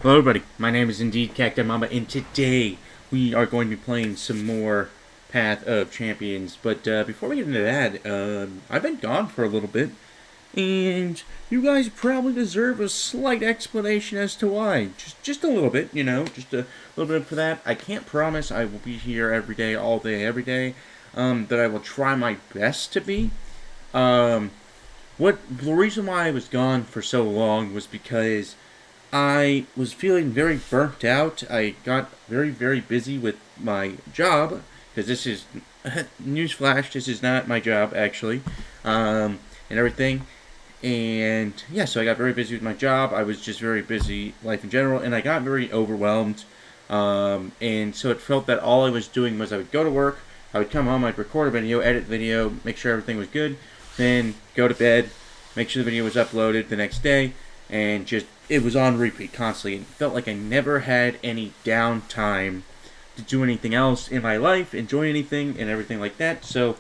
Hello everybody, my name is indeed CactiMamba, and today we are going to be playing some more Path of Champions. But before we get into that, I've been gone for a little bit, and you guys probably deserve a slight explanation as to why. Just a little bit, just a little bit for that. I can't promise I will be here every day, all day, every day, but I will try my best to be. Um, the reason why I was gone for so long was because I was feeling very burnt out. I got very, very busy with my job because this is newsflash. This is not my job actually, and everything. And yeah, so I got very busy with my job. I was just very busy life in general, and I got very overwhelmed. And so it felt that all I was doing was I would go to work, I would come home, I'd record a video, edit the video, make sure everything was good, then go to bed, make sure the video was uploaded the next day, and just it was on repeat constantly. It felt like I never had any downtime to do anything else in my life, enjoy anything, and everything like that. So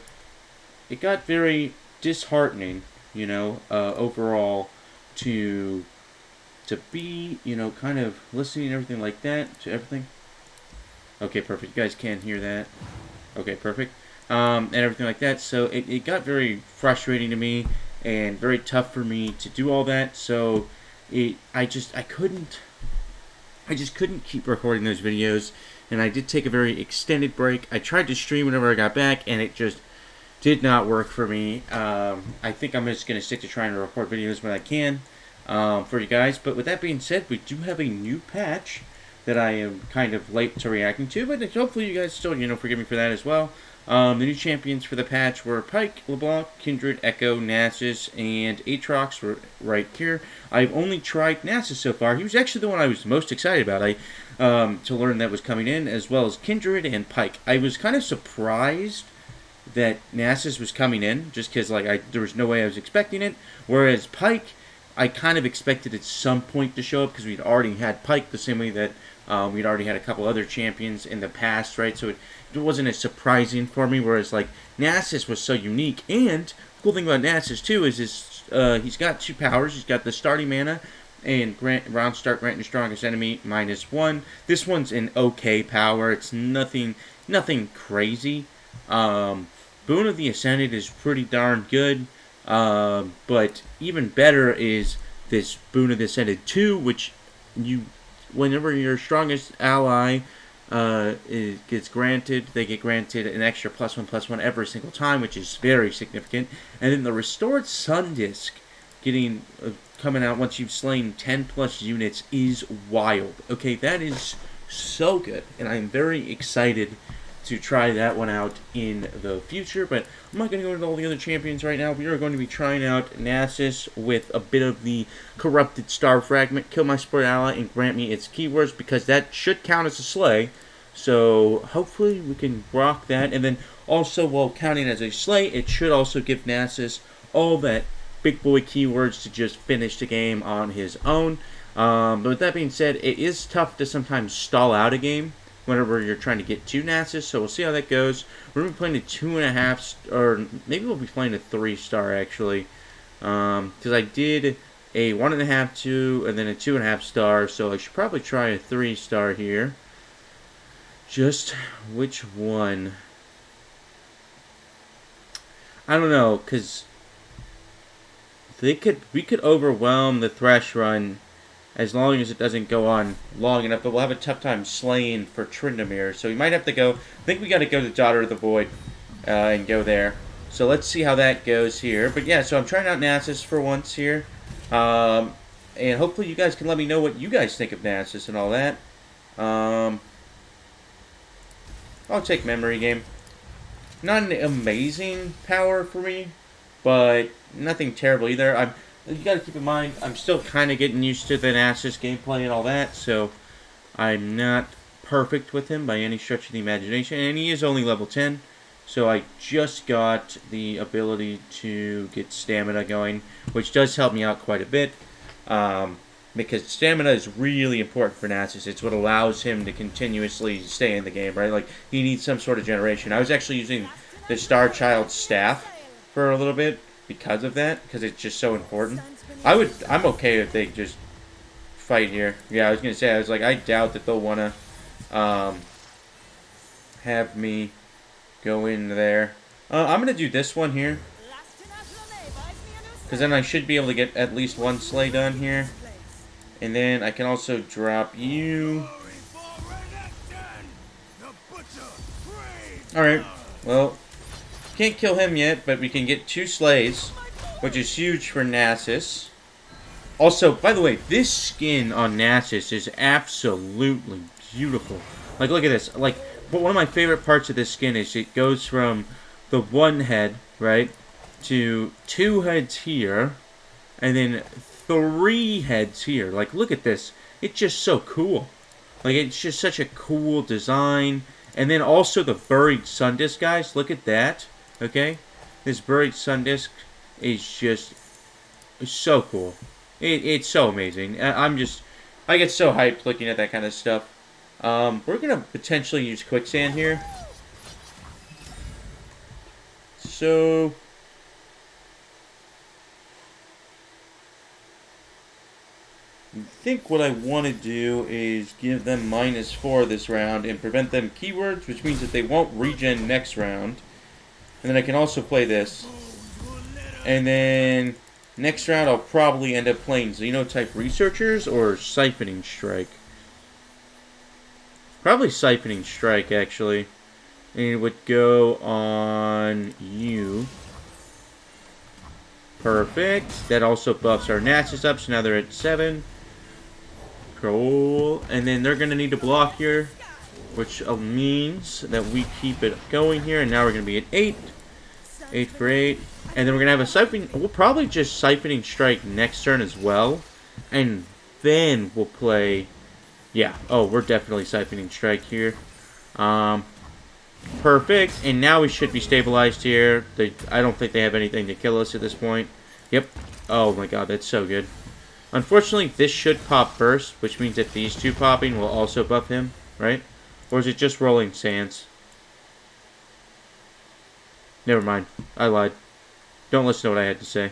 it got very disheartening, overall to be, kind of listening and everything like that to everything. Okay, perfect. You guys can't hear that. Okay, perfect. And everything like that. So it got very frustrating to me and very tough for me to do all that. So I just couldn't keep recording those videos, and I did take a very extended break. I tried to stream whenever I got back, and it just did not work for me. I think I'm just going to stick to trying to record videos when I can for you guys. But with that being said, we do have a new patch that I am kind of late to reacting to, but hopefully you guys still, forgive me for that as well. The new champions for the patch were Pyke, LeBlanc, Kindred, Echo, Nasus, and Aatrox were right here. I've only tried Nasus so far. He was actually the one I was most excited about to learn that was coming in, as well as Kindred and Pyke. I was kind of surprised that Nasus was coming in, just because there was no way I was expecting it, whereas Pyke, I kind of expected at some point to show up because we'd already had Pyke the same way that we'd already had a couple other champions in the past, right? So it wasn't as surprising for me, whereas Nasus was so unique. And the cool thing about Nasus too is he's got two powers. He's got the starting mana and round start grant your strongest enemy -1. This one's an okay power. It's nothing crazy. Boon of the Ascended is pretty darn good. But even better is this Boon of the Ascended 2, which whenever your strongest ally gets granted, they get granted an extra +1/+1 every single time, which is very significant. And then the Restored Sun Disc coming out once you've slain 10+ units is wild. Okay, that is so good, and I'm very excited to try that one out in the future, but I'm not going to go into all the other champions right now. We are going to be trying out Nasus with a bit of the Corrupted Star Fragment, kill my support ally, and grant me its keywords, because that should count as a slay. So hopefully we can rock that, and then also while counting as a slay, it should also give Nasus all that big boy keywords to just finish the game on his own. But with that being said, it is tough to sometimes stall out a game whenever you're trying to get to Nasus, so we'll see how that goes. We're going to be playing a 2.5, or maybe we'll be playing a 3-star actually, because I did a 1.5, 2, and then a 2.5 star, so I should probably try a 3-star here. Just which one? I don't know, because we could overwhelm the Thresh run as long as it doesn't go on long enough, but we'll have a tough time slaying for Tryndamere. So we might have to go, I think we got to go to Daughter of the Void and go there. So let's see how that goes here. But yeah, so I'm trying out Nasus for once here. And hopefully you guys can let me know what you guys think of Nasus and all that. I'll take Memory Game. Not an amazing power for me, but nothing terrible either. You gotta keep in mind, I'm still kind of getting used to the Nasus gameplay and all that, so I'm not perfect with him by any stretch of the imagination, and he is only level 10, so I just got the ability to get stamina going, which does help me out quite a bit, because stamina is really important for Nasus. It's what allows him to continuously stay in the game, right? He needs some sort of generation. I was actually using the Star Child staff for a little bit, because of that, because it's just so important. I'm okay if they just fight here. Yeah, I was gonna say, I was like, I doubt that they'll wanna have me go in there. I'm gonna do this one here, because then I should be able to get at least one sleigh done here. And then I can also drop you. Alright, well, can't kill him yet, but we can get 2 sleighs, which is huge for Nasus. Also, by the way, this skin on Nasus is absolutely beautiful. Like, look at this. Like, but one of my favorite parts of this skin is it goes from the 1 head, right, to 2 heads here, and then 3 heads here. Like, look at this. It's just so cool. Like, it's just such a cool design. And then also the buried sun disk, guys. Look at that. Okay? This buried sun disk is just so cool. It's so amazing. I get so hyped looking at that kind of stuff. We're going to potentially use quicksand here. So I think what I want to do is give them -4 this round and prevent them keywords, which means that they won't regen next round. And then I can also play this. And then next round I'll probably end up playing Xenotype Researchers or Siphoning Strike. Probably Siphoning Strike, actually. And it would go on you. Perfect. That also buffs our Nasus up, so now they're at 7. Cool. And then they're going to need to block here, which means that we keep it going here. And now we're going to be at 8. 8 for 8. And then we're going to have a Siphon. We'll probably just Siphoning Strike next turn as well. And then we'll play. Yeah. Oh, we're definitely Siphoning Strike here. Perfect. And now we should be stabilized here. I don't think they have anything to kill us at this point. Yep. Oh my god, that's so good. Unfortunately, this should pop first, which means that these 2 popping will also buff him, right? Or is it just Rolling Sands? Never mind. I lied. Don't listen to what I had to say.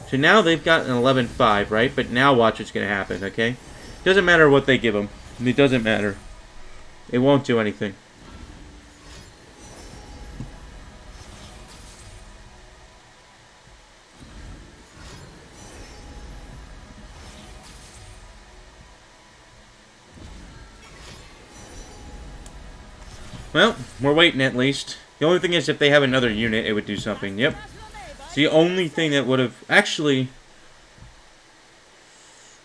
So now they've got an 11-5, right? But now watch what's going to happen, okay? Doesn't matter what they give them. It doesn't matter. It won't do anything. Well, we're waiting at least. The only thing is if they have another unit, it would do something. Yep. It's the only thing that would have... Actually...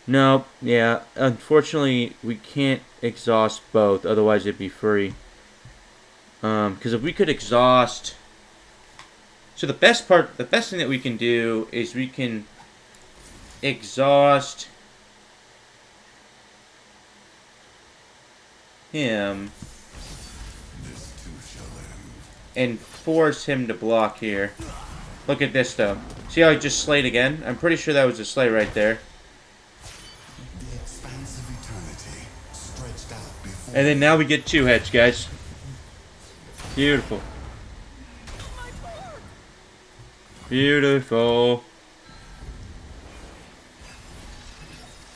No, yeah. Unfortunately, we can't exhaust both. Otherwise, it'd be free. Because if we could exhaust... So the best thing that we can do is we can exhaust him and force him to block here. Look at this, though. See how I just slayed again? I'm pretty sure that was a slay right there. And then now we get 2 heads, guys. Beautiful. Beautiful.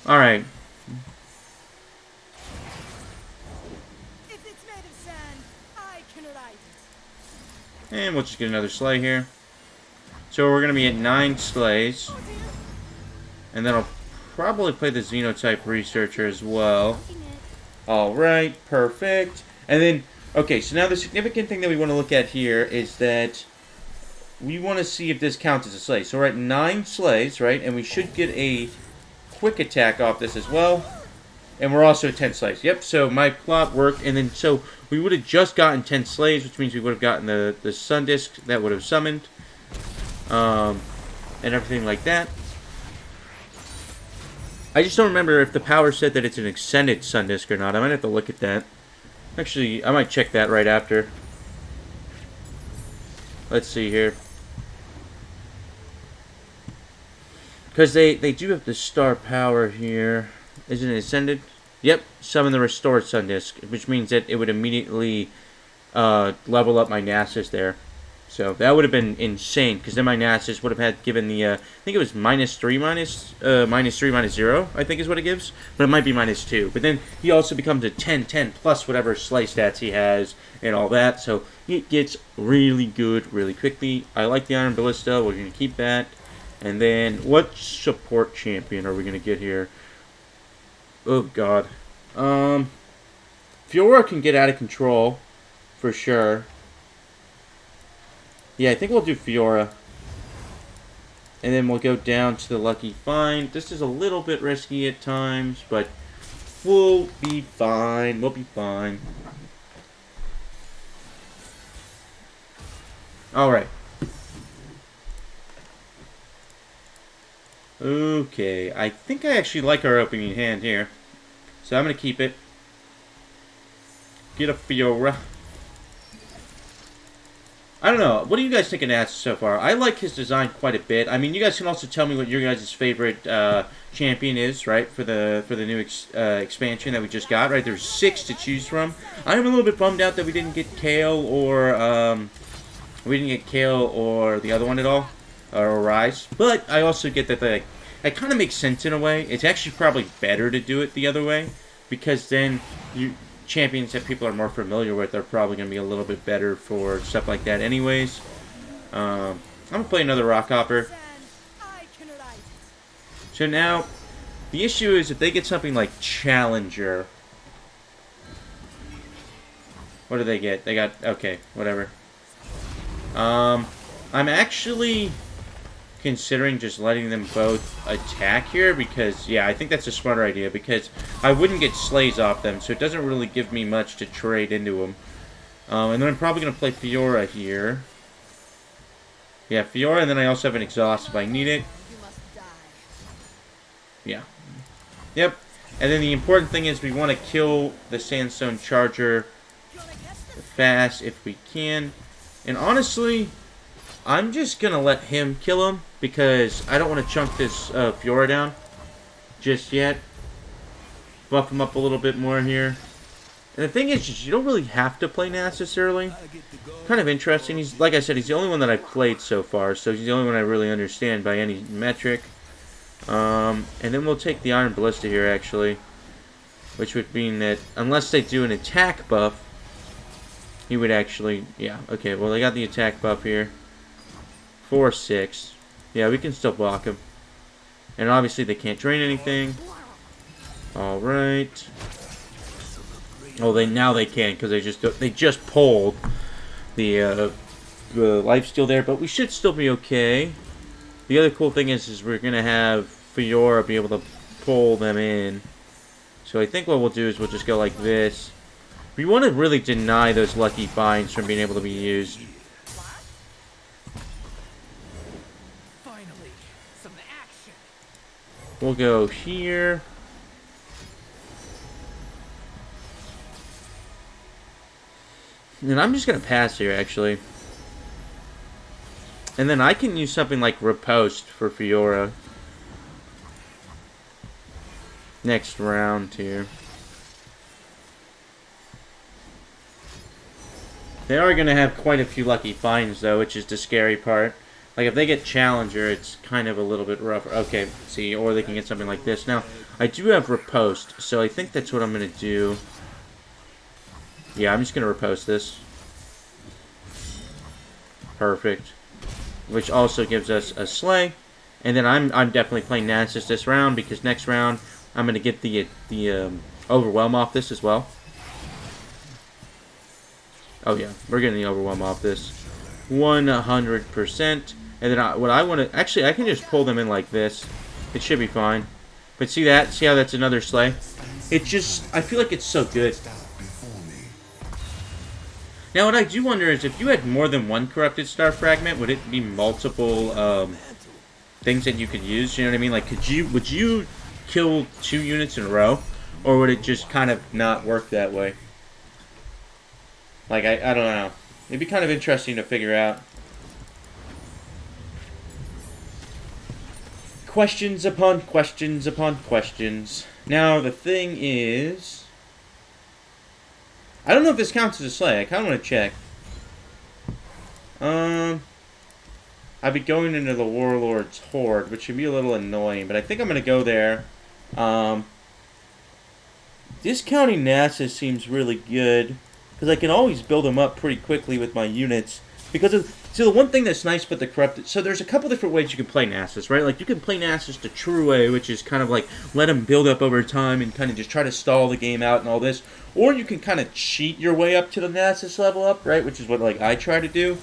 Alright. And we'll just get another sleigh here. So we're going to be at 9 sleighs. And then I'll probably play the Xenotype Researcher as well. Alright, perfect. And then, okay, so now the significant thing that we want to look at here is that we want to see if this counts as a sleigh. So we're at 9 sleighs, right? And we should get a quick attack off this as well. And we're also at 10 sleighs. Yep, so my plot worked. And then, so we would have just gotten 10 sleighs, which means we would have gotten the sun disk that would have summoned. And everything like that. I just don't remember if the power said that it's an extended sun disk or not. I might have to look at that. Actually, I might check that right after. Let's see here. Because they do have the star power here. Isn't it ascended? Yep, summon the restored sun disk, which means that it would immediately level up my Nasus there. So that would have been insane, because then my Nasus would have had given the, I think it was -3, -3, -0, I think is what it gives. But it might be -2. But then he also becomes a 10, 10 plus whatever slay stats he has and all that. So it gets really good really quickly. I like the Iron Ballista. We're going to keep that. And then what support champion are we going to get here? Oh, God. Fiora can get out of control for sure. Yeah, I think we'll do Fiora. And then we'll go down to the Lucky Find. This is a little bit risky at times, but we'll be fine. We'll be fine. Alright. Okay, I think I actually like our opening hand here. So I'm going to keep it. Get a Fiora. I don't know. What do you guys think of Nasus so far? I like his design quite a bit. I mean, you guys can also tell me what your guys' favorite champion is, right? For the new expansion that we just got, right? There's 6 to choose from. I'm a little bit bummed out that we didn't get Kale or the other one at all, or Rise. But I also get that it kind of makes sense in a way. It's actually probably better to do it the other way, because then champions that people are more familiar with are probably going to be a little bit better for stuff like that anyways. I'm going to play another Rockhopper. So now, the issue is if they get something like Challenger. What do they get? They got, okay, whatever. I'm actually considering just letting them both attack here, because, yeah, I think that's a smarter idea, because I wouldn't get slays off them, so it doesn't really give me much to trade into them. And then I'm probably going to play Fiora here. Yeah, Fiora, and then I also have an Exhaust if I need it. Yeah. Yep. And then the important thing is we want to kill the Sandstone Charger fast if we can. And honestly, I'm just going to let him kill him, because I don't want to chunk this Fiora down just yet. Buff him up a little bit more here. And the thing is, you don't really have to play Nasus early. Kind of interesting. He's, like I said, he's the only one that I've played so far, so he's the only one I really understand by any metric. And then we'll take the Iron Ballista here, actually. Which would mean that, unless they do an attack buff, he would actually, yeah, okay, well, they got the attack buff here. 4-6. Yeah, we can still block him. And obviously they can't drain anything. Alright. Oh, now they can, because they just pulled the lifesteal there, but we should still be okay. The other cool thing is we're going to have Fiora be able to pull them in. So I think what we'll do is we'll just go like this. We want to really deny those lucky finds from being able to be used. We'll go here. And I'm just going to pass here, actually. And then I can use something like Riposte for Fiora. Next round here. They are going to have quite a few lucky finds, though, which is the scary part. Like, if they get Challenger, it's kind of a little bit rougher. Okay, see, or they can get something like this. Now, I do have Riposte, so I think that's what I'm going to do. Yeah, I'm just going to Riposte this. Perfect. Which also gives us a Slay. And then I'm definitely playing Nasus this round, because next round, I'm going to get the Overwhelm off this as well. Oh, yeah, we're getting the Overwhelm off this. 100%. And then what I want to... Actually, I can just pull them in like this. It should be fine. But see that? See how that's another Slay? It just... I feel like it's so good. Now, what I do wonder is if you had more than one Corrupted Star Fragment, would it be multiple things that you could use? You know what I mean? Like, would you kill 2 units in a row? Or would it just kind of not work that way? Like, I don't know. It'd be kind of interesting to figure out. Questions upon questions upon questions. Now, the thing is... I don't know if this counts as a Slay. I kind of want to check. I'd be going into the Warlord's Horde, which should be a little annoying, but I think I'm going to go there. Discounting Nasus seems really good, because I can always build them up pretty quickly with my units. So the one thing that's nice about the Corrupted... So there's a couple different ways you can play Nasus, right? Like, you can play Nasus the true way, which is kind of like, let him build up over time and kind of just try to stall the game out and all this. Or you can kind of cheat your way up to the Nasus level up, right? Which is what, like, I try to do.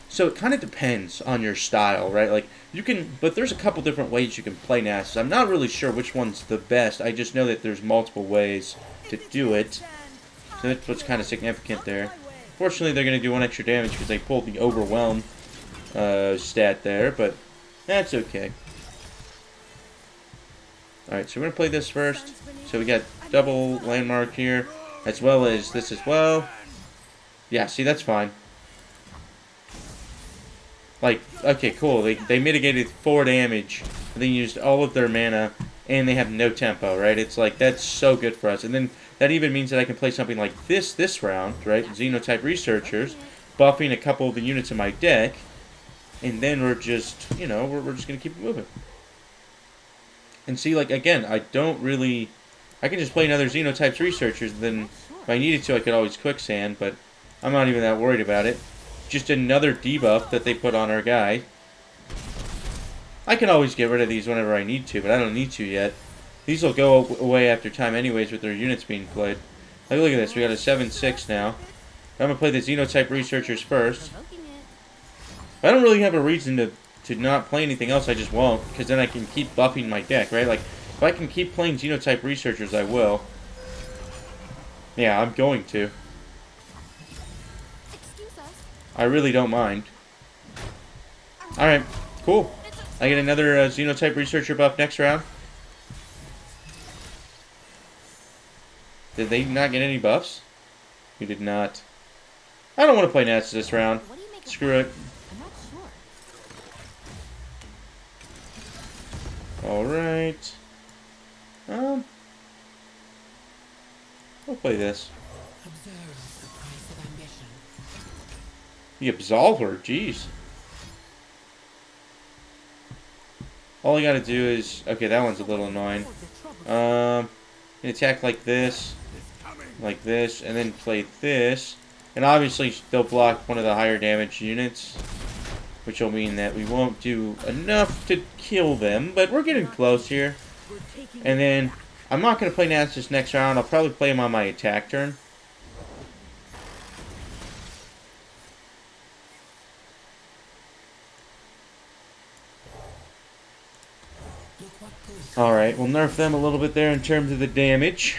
So it kind of depends on your style, right? Like, you can... But there's a couple different ways you can play Nasus. I'm not really sure which one's the best. I just know that there's multiple ways to do it. So that's what's kind of significant there. Fortunately, they're going to do 1 extra damage because they pulled the Overwhelm stat there, but that's okay. Alright, so we're going to play this first. So we got double landmark here, as well as this as well. Yeah, see, that's fine. Like, okay, cool. They mitigated 4 damage, and they used all of their mana, and they have no tempo, right? It's like, that's so good for us. And then that even means that I can play something like this round, right? Xenotype Researchers, buffing a couple of the units in my deck, and then we're just, you know, we're just going to keep it moving. And see, like, again, I don't really... I can just play another Xenotypes Researchers, and then if I needed to, I could always Quicksand, but I'm not even that worried about it. Just another debuff that they put on our guy. I can always get rid of these whenever I need to, but I don't need to yet. These will go away after time anyways with their units being played. Like, look at this. We got a 7-6 now. I'm going to play the Xenotype Researchers first. I don't really have a reason to not play anything else. I just won't, because then I can keep buffing my deck, right? Like, if I can keep playing Xenotype Researchers, I will. Yeah, I'm going to. I really don't mind. Alright, cool. I get another Xenotype Researcher buff next round. Did they not get any buffs? We did not. I don't want to play Nasus this round. Screw it. Alright. We'll play this. The Absolver, jeez. All I gotta do is... Okay, that one's a little annoying. Attack like this, and then play this. And obviously, they'll block one of the higher damage units, which will mean that we won't do enough to kill them, but we're getting close here. And then, I'm not going to play Nasus next round. I'll probably play him on my attack turn. Alright, we'll nerf them a little bit there in terms of the damage.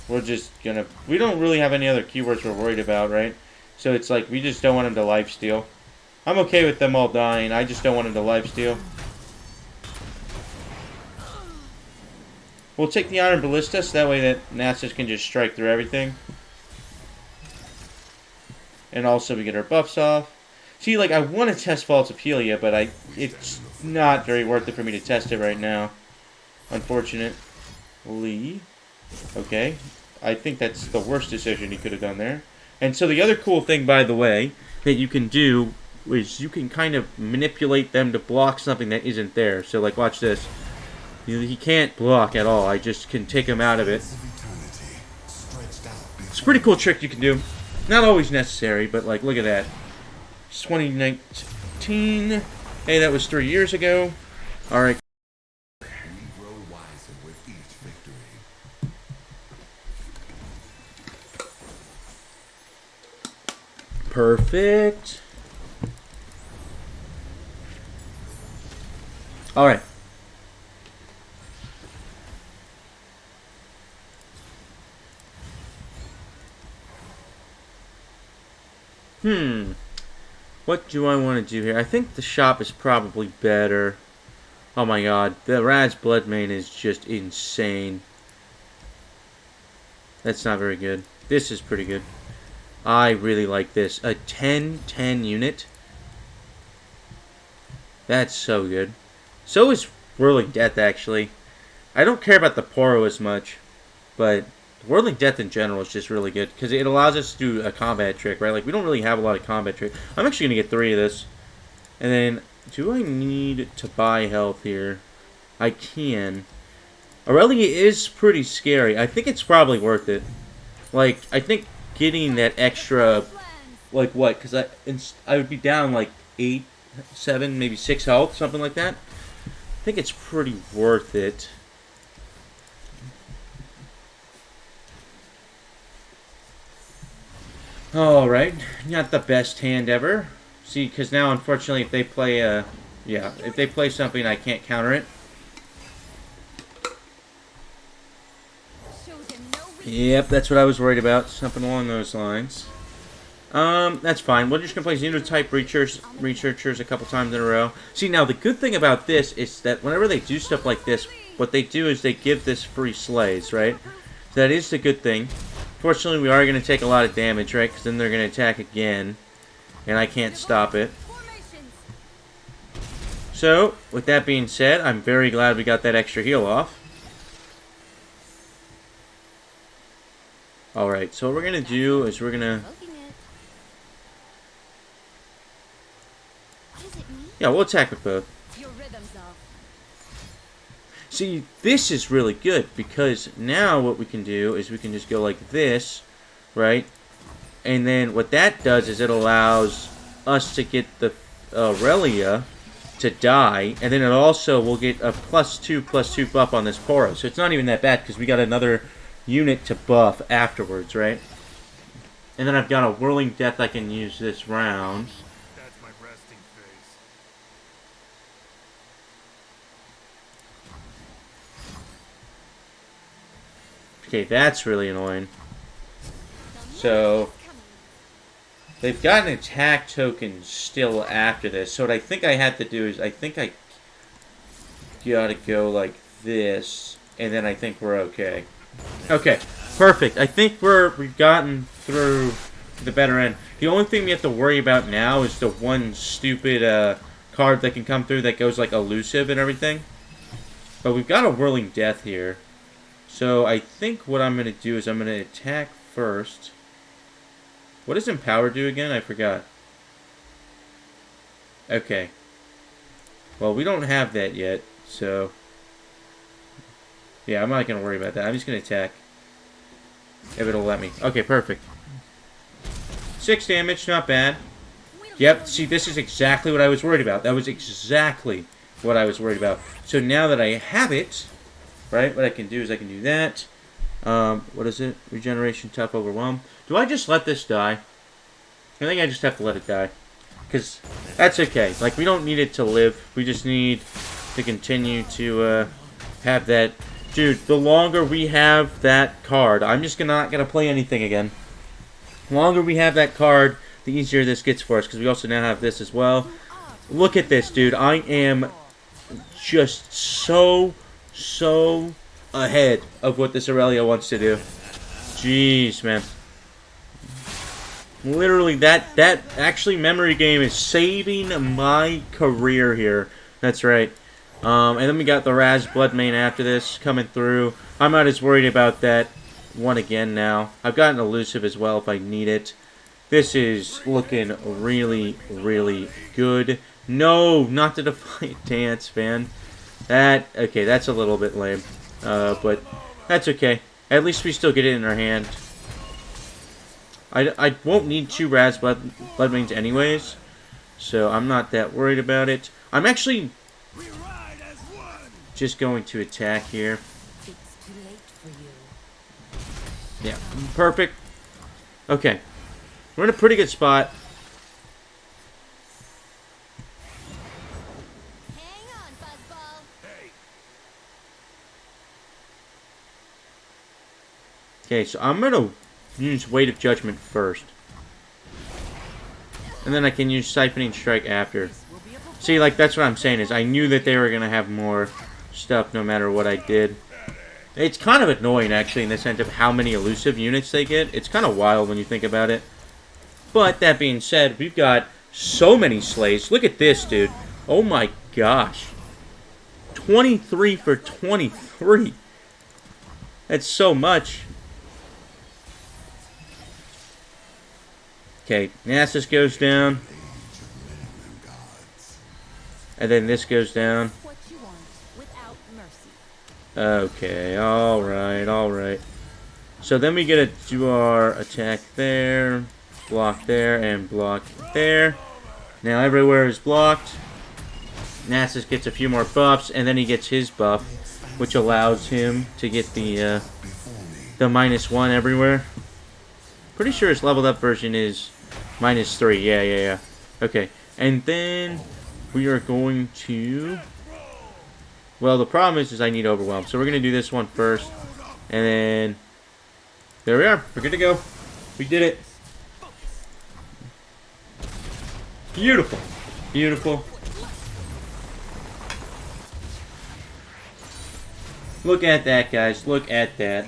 We're just gonna... We don't really have any other keywords we're worried about, right? So it's like, we just don't want them to lifesteal. I'm okay with them all dying, I just don't want them to lifesteal. We'll take the Iron Ballista, so that way that Nasus can just strike through everything. And also we get our buffs off. See, like, I want to test Vaults of Helia, but it's not very worth it for me to test it right now. Unfortunately. Okay. I think that's the worst decision he could have done there. And so the other cool thing, by the way, that you can do is you can kind of manipulate them to block something that isn't there. So, like, watch this. He can't block at all. I just can take him out of it. It's a pretty cool trick you can do. Not always necessary, but, like, look at that. It's 2019. Hey, that was 3 years ago. Alright. Perfect. Alright. What do I want to do here? I think the shop is probably better. Oh my god. The Rad's Bloodmane is just insane. That's not very good. This is pretty good. I really like this. A 10-10 unit. That's so good. So is Whirling Death, actually. I don't care about the Poro as much. But Whirling Death in general is just really good because it allows us to do a combat trick, right? Like, we don't really have a lot of combat trick. I'm actually going to get 3 of this. And then, do I need to buy health here? I can. Aurelia is pretty scary. I think it's probably worth it. Like, I think getting that extra, like what? Because I would be down like 8, 7, maybe 6 health, something like that. I think it's pretty worth it. Alright, not the best hand ever. See, because now, unfortunately, if they play, if they play something, I can't counter it. Yep, that's what I was worried about. Something along those lines. That's fine. We're just going to play Xenotype Researchers a couple times in a row. See, now, the good thing about this is that whenever they do stuff like this, what they do is they give this free slays, right? So that is the good thing. Fortunately, we are going to take a lot of damage, right? Because then they're going to attack again. And I can't stop it. So, with that being said, I'm very glad we got that extra heal off. Alright, so what we're going to do is we're going to... Yeah, we'll attack with both. See, this is really good, because now what we can do is we can just go like this, right? And then what that does is it allows us to get the Aurelia to die, and then it also will get a +2/+2 buff on this Poro. So it's not even that bad, because we got another unit to buff afterwards, right? And then I've got a Whirling Death I can use this round. That's my resting phase. Okay, that's really annoying. So they've got an attack token still after this. So what I think I have to do is I think I gotta go like this, and then I think we're okay. Okay, perfect. I think we've gotten through the better end. The only thing we have to worry about now is the one stupid card that can come through that goes like elusive and everything. But we've got a Whirling Death here. So I think what I'm going to do is I'm going to attack first. What does Empower do again? I forgot. Okay. Well, we don't have that yet, so... Yeah, I'm not going to worry about that. I'm just going to attack. If it'll let me. Okay, perfect. 6 damage, not bad. Yep, see, this is exactly what I was worried about. That was exactly what I was worried about. So now that I have it, right, what I can do is I can do that. What is it? Regeneration, tough, overwhelm. Do I just let this die? I think I just have to let it die. Because that's okay. Like, we don't need it to live. We just need to continue to have that. Dude, the longer we have that card, I'm just not going to play anything again. The longer we have that card, the easier this gets for us. Because we also now have this as well. Look at this, dude. I am just so ahead of what this Aurelia wants to do. Jeez, man. Literally, that actually memory game is saving my career here. That's right. And then we got the Raz Bloodmane after this coming through. I'm not as worried about that one again now. I've got an elusive as well if I need it. This is looking really, really good. No, not the Defiant Dance, man. Okay, that's a little bit lame. But that's okay. At least we still get it in our hand. I won't need 2 Raz Bloodmanes anyways, so I'm not that worried about it. I'm actually just going to attack here. Yeah, perfect. Okay. We're in a pretty good spot. Okay, so I'm going to use Weight of Judgment first. And then I can use Siphoning Strike after. See, like, that's what I'm saying is I knew that they were going to have more stuff no matter what I did. It's kind of annoying, actually, in the sense of how many elusive units they get. It's kind of wild when you think about it. But, that being said, we've got so many slays. Look at this, dude. Oh my gosh. 23 for 23. That's so much. Okay, Nasus goes down. And then this goes down. What you want without mercy. Okay, alright, alright. So then we get to do our attack there, block there, and block there. Now everywhere is blocked. Nasus gets a few more buffs, and then he gets his buff, which allows him to get the -1 everywhere. Pretty sure his leveled up version is -3. Yeah. Okay, and then we are going to... Well, the problem is I need Overwhelm. So we're going to do this one first. And then... There we are. We're good to go. We did it. Beautiful. Beautiful. Look at that, guys. Look at that.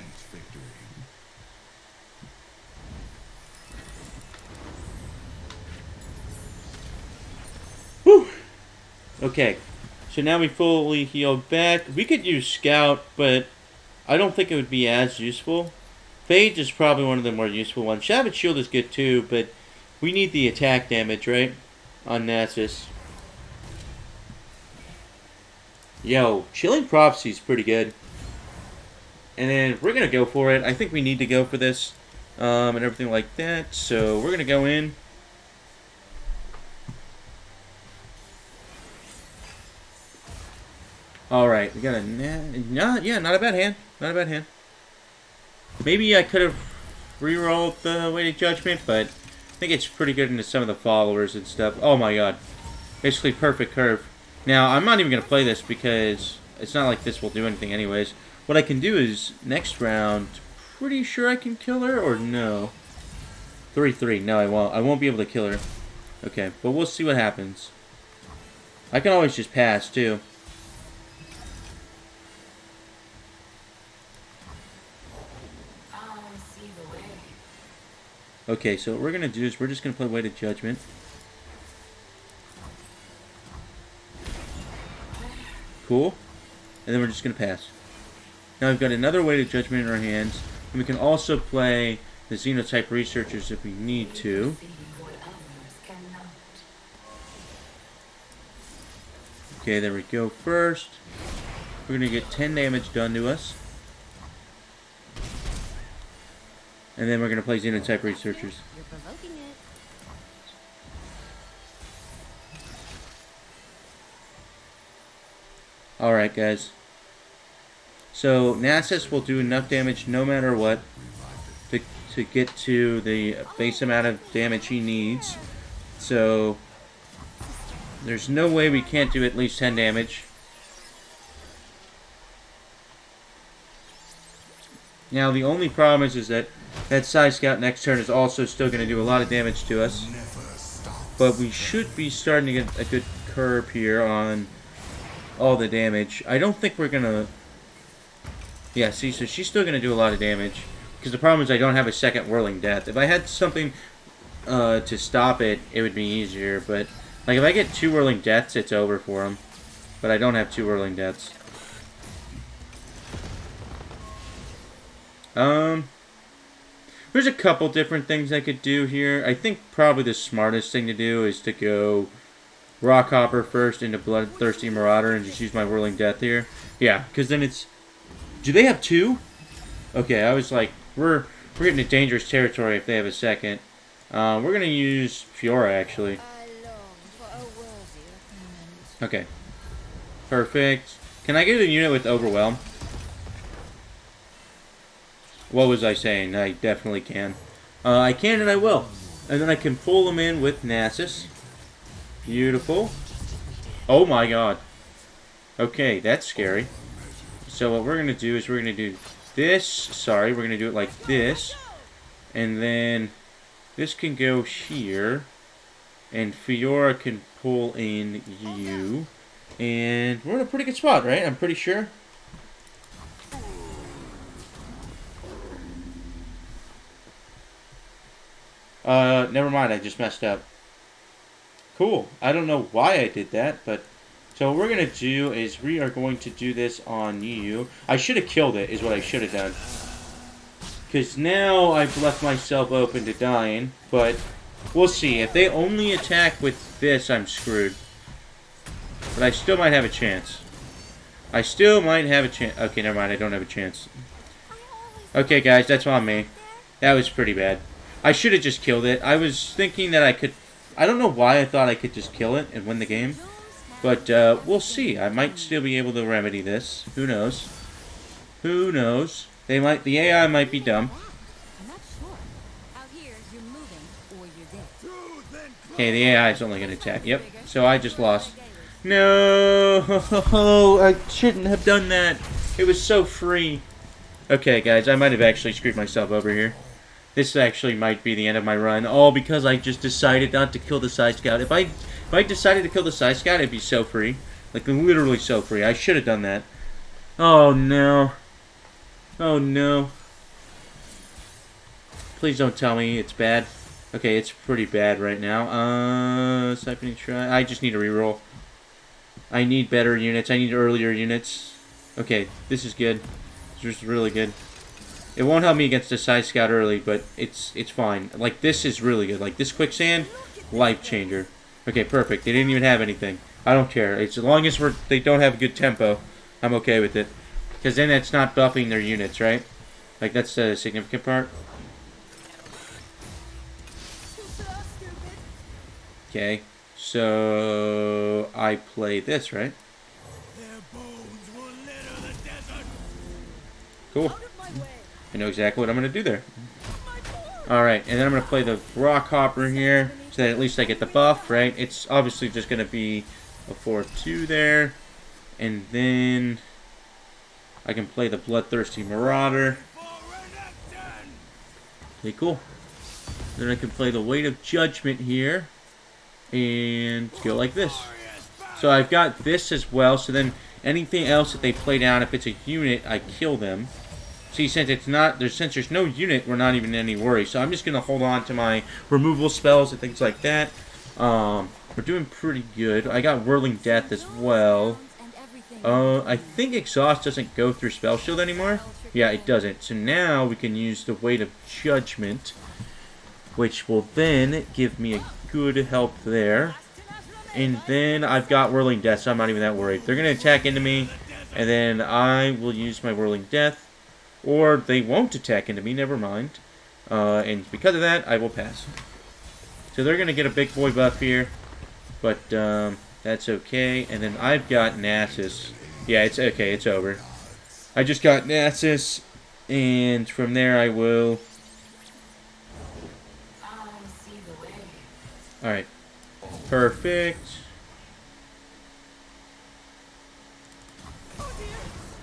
Whew. Okay. So now we fully healed back. We could use Scout, but I don't think it would be as useful. Phage is probably one of the more useful ones. Shabbat Shield is good too, but we need the attack damage, right? On Nasus. Yo, Chilling Prophecy is pretty good. And then we're going to go for it. I think we need to go for this and everything like that. So we're going to go in. Alright, we got a... not a bad hand. Not a bad hand. Maybe I could have re-rolled the Weighted Judgment, but I think it's pretty good into some of the followers and stuff. Oh my god. Basically perfect curve. Now, I'm not even going to play this because it's not like this will do anything anyways. What I can do is, next round, pretty sure I can kill her, or no? 3-3. No, I won't. I won't be able to kill her. Okay, but we'll see what happens. I can always just pass, too. Okay, so what we're going to do is we're just going to play Weighted Judgment. Cool. And then we're just going to pass. Now we've got another Weighted Judgment in our hands. And we can also play the Xenotype Researchers if we need to. Okay, there we go first. We're going to get 10 damage done to us. And then we're going to play Xenotype Researchers. You're provoking it. Alright, guys. So, Nasus will do enough damage no matter what to get to the base amount of damage he needs. So, there's no way we can't do at least 10 damage. Now, the only problem is that Side Scout next turn is also still going to do a lot of damage to us. But we should be starting to get a good curve here on all the damage. I don't think we're going to... Yeah, see, so she's still going to do a lot of damage. Because the problem is I don't have a second Whirling Death. If I had something to stop it, it would be easier. But, like, if I get 2 Whirling Deaths, it's over for him. But I don't have 2 Whirling Deaths. There's a couple different things I could do here. I think probably the smartest thing to do is to go Rockhopper first into Bloodthirsty Marauder and just use my Whirling Death here. Yeah, because then it's... Do they have 2? Okay, I was like, we're getting into dangerous territory if they have a second. We're going to use Fiora, actually. Okay. Perfect. Can I get a unit with Overwhelm? What was I saying? I definitely can. I can and I will. And then I can pull them in with Nasus. Beautiful. Oh my god. Okay, that's scary. So what we're going to do is we're going to do this. Sorry, we're going to do it like this. And then this can go here. And Fiora can pull in you. And we're in a pretty good spot, right? I'm pretty sure. Never mind, I just messed up. Cool. I don't know why I did that, but So what we're going to do is we are going to do this on you. I should have killed it, is what I should have done. Because now I've left myself open to dying. But we'll see. If they only attack with this, I'm screwed. But I still might have a chance. I still might have a chance. Okay, never mind. I don't have a chance. Okay, guys, that's on me. That was pretty bad. I should have just killed it. I was thinking that I could... I don't know why I thought I could just kill it and win the game. But we'll see. I might still be able to remedy this. Who knows? Who knows? They might. The AI might be dumb. I'm not sure. Out here, you're moving or you're dead. Okay, the AI is only going to attack. Yep. So I just lost. No! I shouldn't have done that. It was so free. Okay, guys. I might have actually screwed myself over here. This actually might be the end of my run. All because I just decided not to kill the Side Scout. If I decided to kill the Side Scout, it'd be so free. Like, literally so free. I should have done that. Oh, no. Oh, no. Please don't tell me it's bad. Okay, it's pretty bad right now. Siphoning try. I just need a reroll. I need better units. I need earlier units. Okay, this is good. This is really good. It won't help me against the Side Scout early, but it's fine. Like, this is really good. Like, this quicksand, life changer. Okay, perfect. They didn't even have anything. I don't care. It's as long as they don't have a good tempo, I'm okay with it. Because then it's not buffing their units, right? Like, that's the significant part. Okay, so I play this, right? Cool. I know exactly what I'm going to do there. Alright, and then I'm going to play the Rock Hopper here, so that at least I get the buff, right? It's obviously just going to be a 4-2 there. And then I can play the Bloodthirsty Marauder. Okay, cool. Then I can play the Weight of Judgment here. And go like this. So I've got this as well, so then anything else that they play down, if it's a unit, I kill them. See, since there's no unit, we're not even in any worry. So I'm just gonna hold on to my removal spells and things like that. We're doing pretty good. I got Whirling Death as well. I think Exhaust doesn't go through Spell Shield anymore. Yeah, it doesn't. So now we can use the Weight of Judgment, which will then give me a good help there. And then I've got Whirling Death, so I'm not even that worried. They're gonna attack into me, and then I will use my Whirling Death. Or they won't attack into me, never mind. And because of that, I will pass. So they're going to get a big boy buff here. But that's okay. And then I've got Nasus. Yeah, it's okay, it's over. I just got Nasus. And from there I will... Alright. Perfect.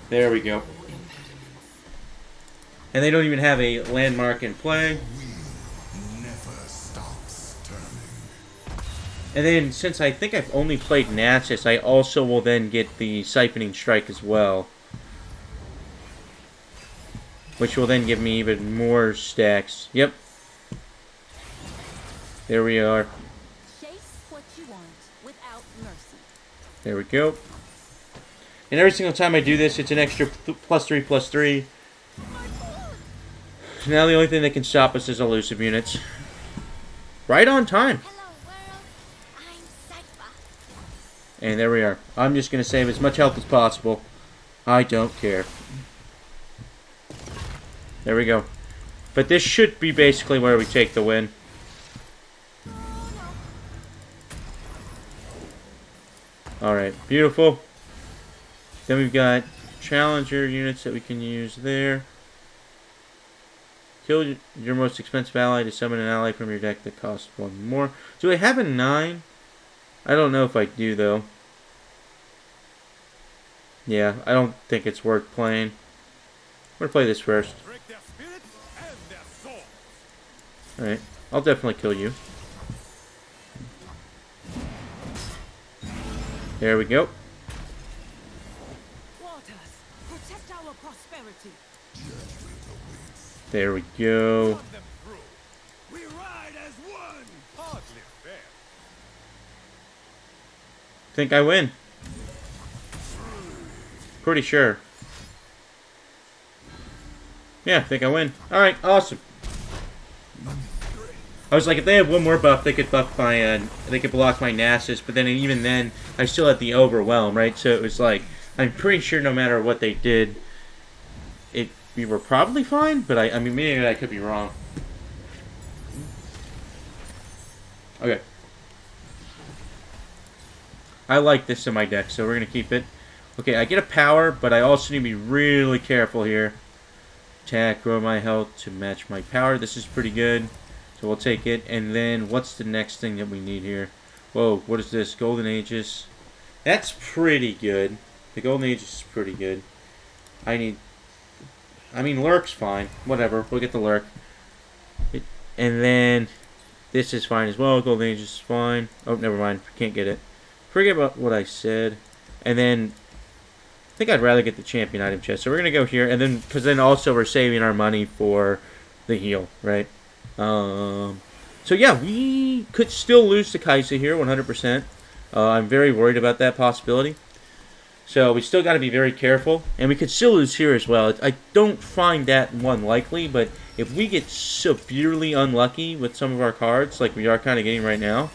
There we go. And they don't even have a landmark in play. And then, since I think I've only played Nasus, I also will then get the Siphoning Strike as well. Which will then give me even more stacks. Yep. There we are. Chase what you want without mercy. There we go. And every single time I do this, it's an extra +3/+3. Now the only thing that can stop us is elusive units. Right on time. Hello, world. I'm Cypher. And there we are. I'm just going to save as much health as possible. I don't care. There we go. But this should be basically where we take the win. Alright, beautiful. Then we've got Challenger units that we can use there. Kill your most expensive ally to summon an ally from your deck that costs 1 more. Do I have a 9? I don't know if I do, though. Yeah, I don't think it's worth playing. I'm going to play this first. Alright, I'll definitely kill you. There we go. Protect our prosperity. There we go. We ride as one. Hardly fair. Think I win. Pretty sure. Yeah, I think I win. Alright, awesome. I was like, if they had one more buff, they could buff my, they could block my Nasus, but then even then, I still had the Overwhelm, right? So it was like, I'm pretty sure no matter what they did, we were probably fine, but I mean, maybe I could be wrong. Okay. I like this in my deck, so we're going to keep it. Okay, I get a power, but I also need to be really careful here. Attack, grow my health to match my power. This is pretty good. So we'll take it. And then, what's the next thing that we need here? Whoa, what is this? Golden Aegis. That's pretty good. The Golden Aegis is pretty good. I mean, Lurk's fine. Whatever, we'll get the Lurk. And then, this is fine as well. Golden Aegis is fine. Oh, never mind. Can't get it. Forget about what I said. And then, I think I'd rather get the champion item chest. So we're going to go here. And then, because then also we're saving our money for the heal, right? So yeah, we could still lose to Kaisa here, 100%. I'm very worried about that possibility. So we still got to be very careful. And we could still lose here as well. I don't find that one likely, but if we get severely unlucky with some of our cards, like we are kind of getting right now,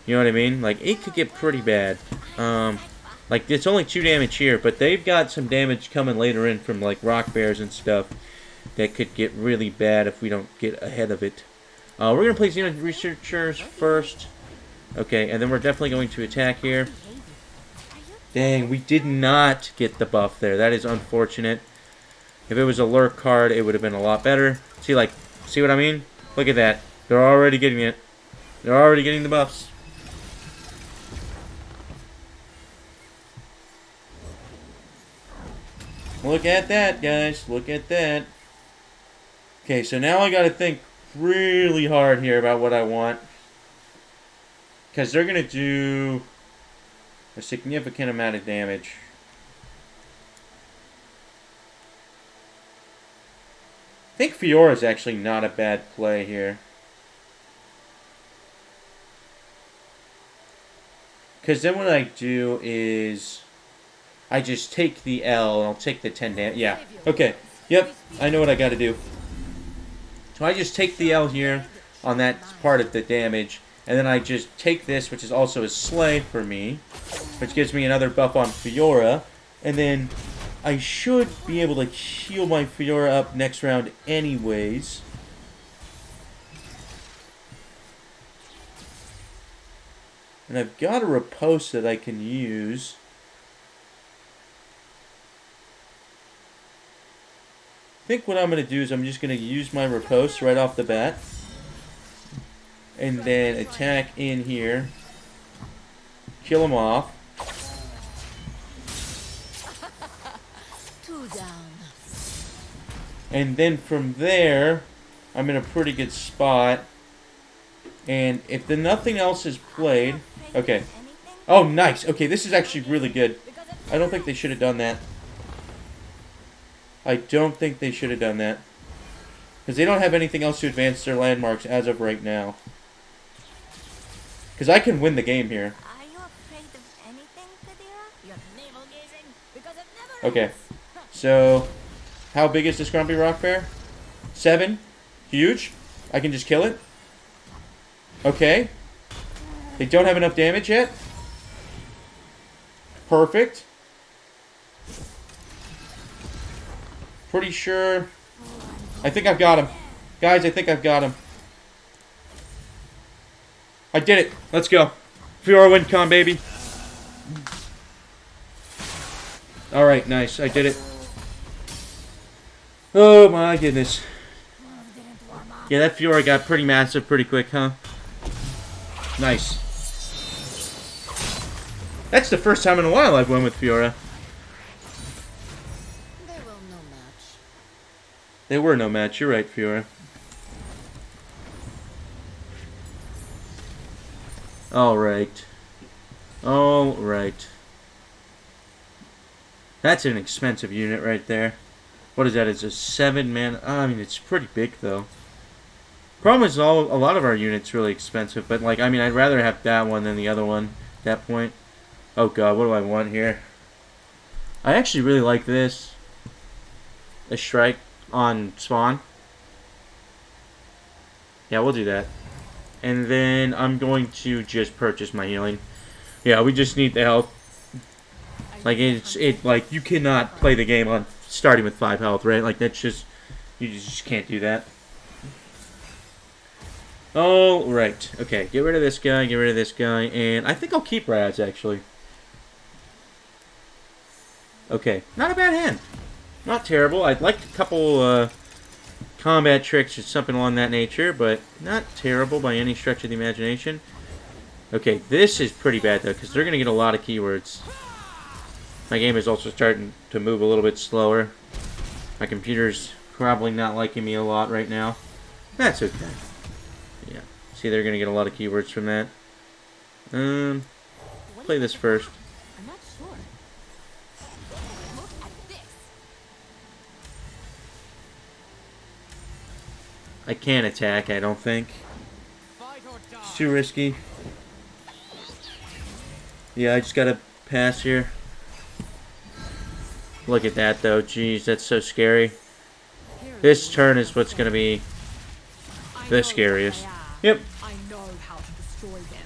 you know what I mean? Like, it could get pretty bad. Like, it's only 2 damage here, but they've got some damage coming later in from, like, rock bears and stuff that could get really bad if we don't get ahead of it. We're going to play Xeno Researchers first. Okay, and then we're definitely going to attack here. Dang, we did not get the buff there. That is unfortunate. If it was a Lurk card, it would have been a lot better. See what I mean? Look at that. They're already getting it. They're already getting the buffs. Look at that, guys. Look at that. Okay, so now I gotta think really hard here about what I want. Because they're gonna do a significant amount of damage. I think Fiora is actually not a bad play here. Because then what I do is I just take the L and I'll take the 10 damage. Yeah. Okay. Yep. I know what I got to do. So I just take the L here on that part of the damage. And then I just take this, which is also a Slay for me. Which gives me another buff on Fiora. And then I should be able to heal my Fiora up next round anyways. And I've got a riposte that I can use. I think what I'm going to do is I'm just going to use my riposte right off the bat. And then attack in here. Kill him off. Two down. And then from there, I'm in a pretty good spot. And if the nothing else is played... Okay. Oh, nice. Okay, this is actually really good. I don't think they should have done that. I don't think they should have done that. Because they don't have anything else to advance their landmarks as of right now. Because I can win the game here. Are you afraid of anything, Kadira? You're navel gazing because it never Okay. So, how big is this Grumpy Rock Bear? 7. Huge. I can just kill it. Okay. They don't have enough damage yet. Perfect. Pretty sure. I think I've got him. Guys, I think I've got him. I did it. Let's go. Fiora WinCon, baby. Alright, nice. I did it. Oh my goodness. Yeah, that Fiora got pretty massive pretty quick, huh? Nice. That's the first time in a while I've won with Fiora. They will no match. They were no match. You're right, Fiora. Alright. Alright. That's an expensive unit right there. What is that? It's a 7-man... I mean, it's pretty big, though. Problem is, a lot of our units really expensive. But, like, I mean, I'd rather have that one than the other one at that point. Oh, God, what do I want here? I actually really like this. A strike on spawn. Yeah, we'll do that. And then I'm going to just purchase my healing. Yeah, we just need the health. Like, like, you cannot play the game on starting with 5 health, right? Like, that's just, you just can't do that. Oh, right. Okay, get rid of this guy, get rid of this guy, and I think I'll keep Raz, actually. Okay, not a bad hand. Not terrible. I'd like a couple, combat tricks or something along that nature, but not terrible by any stretch of the imagination. Okay, this is pretty bad, though, because they're going to get a lot of keywords. My game is also starting to move a little bit slower. My computer's probably not liking me a lot right now. That's okay. Yeah. See, they're going to get a lot of keywords from that. Play this first. I'm not sure. Look at this. I can't attack, I don't think. Fight or die. It's too risky. Yeah, I just gotta pass here. Look at that, though. Jeez, that's so scary. This turn is what's gonna be the scariest. Yep. I know how to destroy them.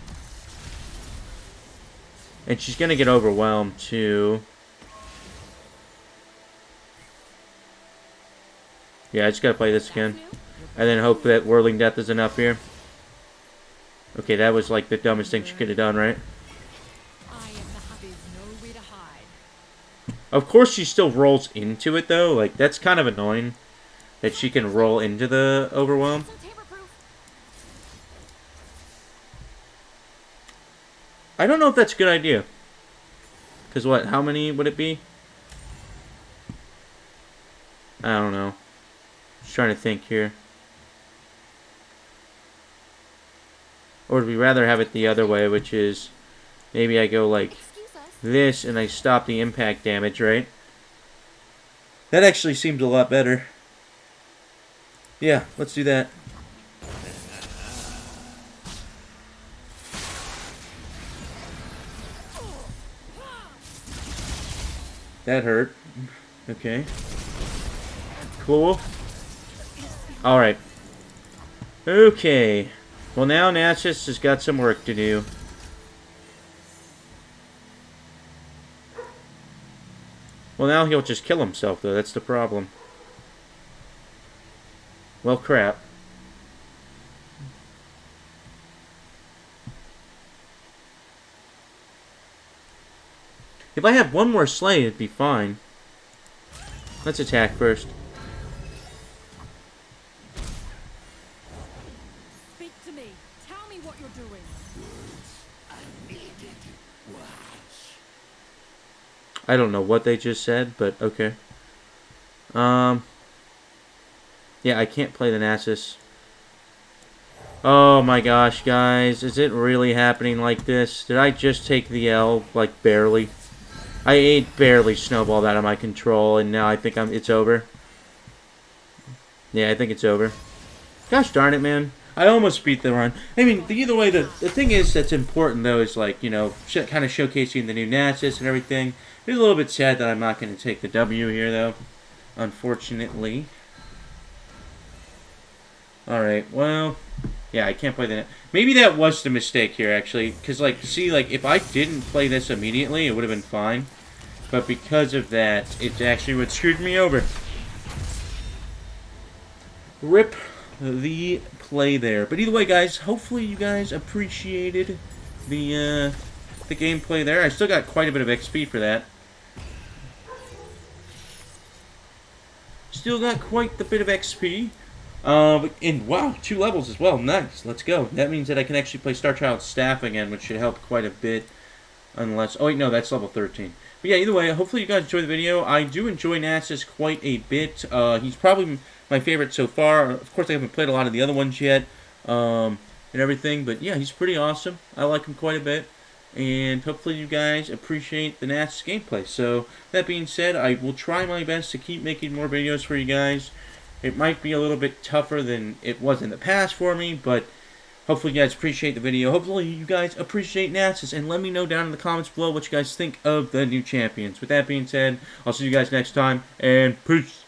And she's gonna get overwhelmed, too. Yeah, I just gotta play this again. And then hope that Whirling Death is enough here. Okay, that was like the dumbest thing she could have done, right? I am the there's nowhere to hide. Of course she still rolls into it, though. Like, that's kind of annoying. That she can roll into the overwhelm. I don't know if that's a good idea. Because what, how many would it be? I don't know. Just trying to think here. Or would we rather have it the other way, which is maybe I go like this and I stop the impact damage, right? That actually seems a lot better. Yeah, let's do that. That hurt. Okay. Cool. Alright. Okay. Well, now Nasus has got some work to do. Well, now he'll just kill himself, though. That's the problem. Well, crap. If I have one more slay, it'd be fine. Let's attack first. Speak to me. Tell me what you're doing. I don't know what they just said, but okay. Yeah, I can't play the Nasus. Oh my gosh, guys. Is it really happening like this? Did I just take the L, like, barely? I barely snowballed out of my control, and now I think it's over. Yeah, I think it's over. Gosh darn it, man. I almost beat the run. I mean, either way, the thing is that's important, though, is, like, you know, kind of showcasing the new Nasus and everything. It's a little bit sad that I'm not going to take the W here, though. Unfortunately. Alright, well, yeah, I can't play the... Maybe that was the mistake here, actually. Because, like, see, like, if I didn't play this immediately, it would have been fine. But because of that, it's actually what screwed me over. Rip the play there. But either way, guys, hopefully you guys appreciated the gameplay there. I still got quite a bit of XP for that. Still got quite the bit of XP. And wow, 2 levels as well. Nice, let's go. That means that I can actually play Star Child Staff again, which should help quite a bit. Unless, oh wait, no, that's level 13. But yeah, either way, hopefully you guys enjoyed the video. I do enjoy Nasus quite a bit. He's probably my favorite so far. Of course, I haven't played a lot of the other ones yet, and everything. But yeah, he's pretty awesome. I like him quite a bit. And hopefully you guys appreciate the Nasus gameplay. So, that being said, I will try my best to keep making more videos for you guys. It might be a little bit tougher than it was in the past for me, but Hopefully you guys appreciate the video. Hopefully you guys appreciate Nasus. And let me know down in the comments below what you guys think of the new champions. With that being said, I'll see you guys next time. And peace.